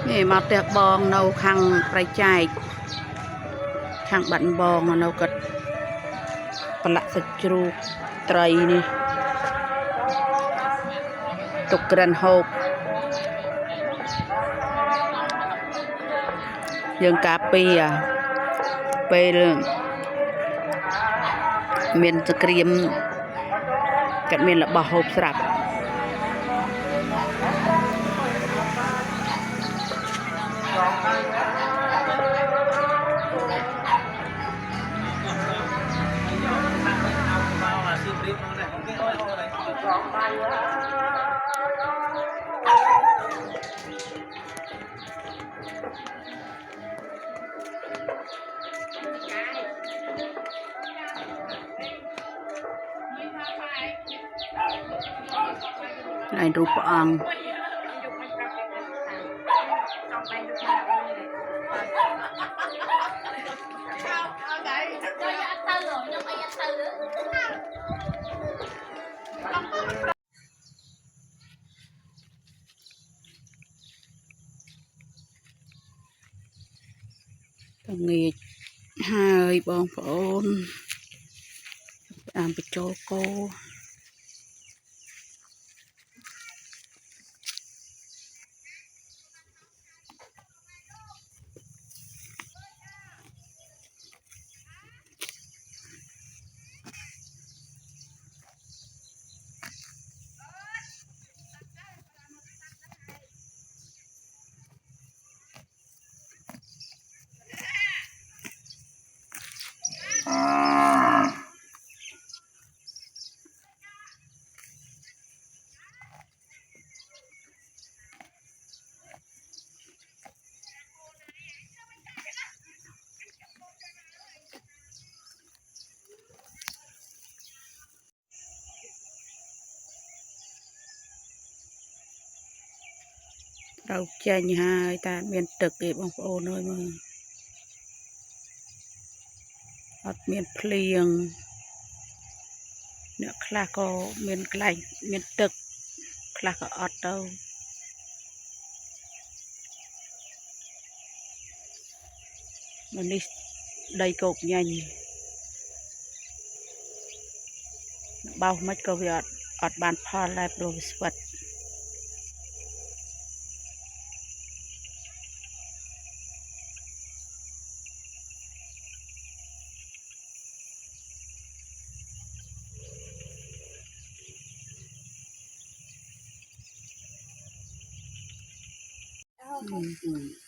นี่มาเตะบองเราขังไปใจขังบันบองเราก็ปละสจรูไตรนี่ตกกระนหกยังกาเปียไปเรื่องเมียนสกรีมกับเมียนละบะหบสลับในรูปอังตรงนี้ให้บองฝนอ่านไปโจโก้เราใจหายแต่เมียนตึกเก็บบองโอน้อยมืออดเมียนเพลียงเนี่ยคลาก็เมียนไกลเมียนตึกคลาก็อดเต้ามันนี่ได้กบยันเบาไม่ก็วิอดบานพอแล้วโดยสวัสด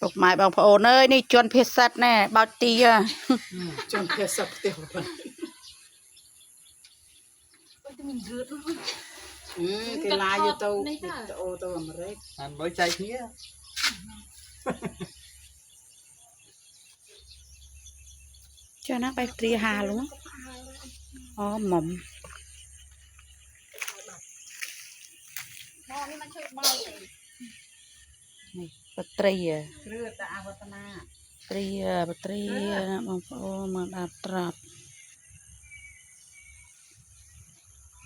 ปกไม้บางพโอเนยนี่จวนเพชรสัตว์แน่บาตีอ่ะจนเพชรสัตว์เตียวcái lá như tàu ô tàu mà đấy anh mới chạy phía เจ้านะไปตรีหาลุงอ๋อหม่อมนี่ปตรีอ่ะ เรือตาวัฒนา ปตรีอ่ะปตรีอ่ะนะบางพโอมาดาตราบ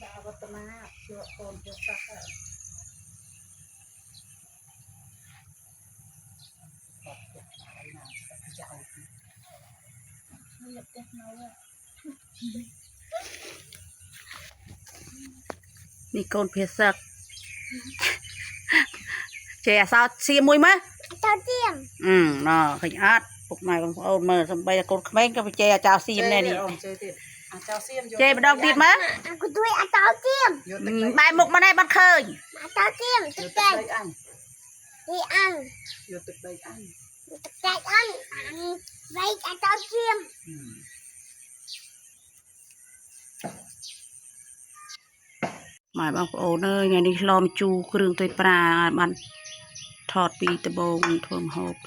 ตาวัฒนาเชื่อคนเชื่อสักนี่โกนเพชรสักเจ้าสาวเสียมวยมั้ย Tao tiêm เนาะขยันอัดปกไม้บางพโอมาสบายโกนเขม้งก็ไปเจ้าเสียมแน่นี่ เจ๊ไปดองตีดมั้ย Aku tuh tao tiêm ใบหมกมาได้บัดเคย Tao tiêm Tức cây Đi ăn อยู่ตึกใดอัน Tức cây ăn Vậy tao tiêm หมายบางโอเนยไงนี่ลอมจูเครื่องตัวปลามันทอดปีตะโบงทวมหอบ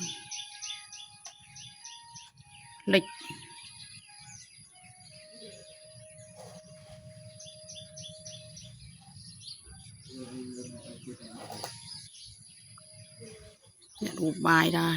เล็กเนี่ยรูปบายได้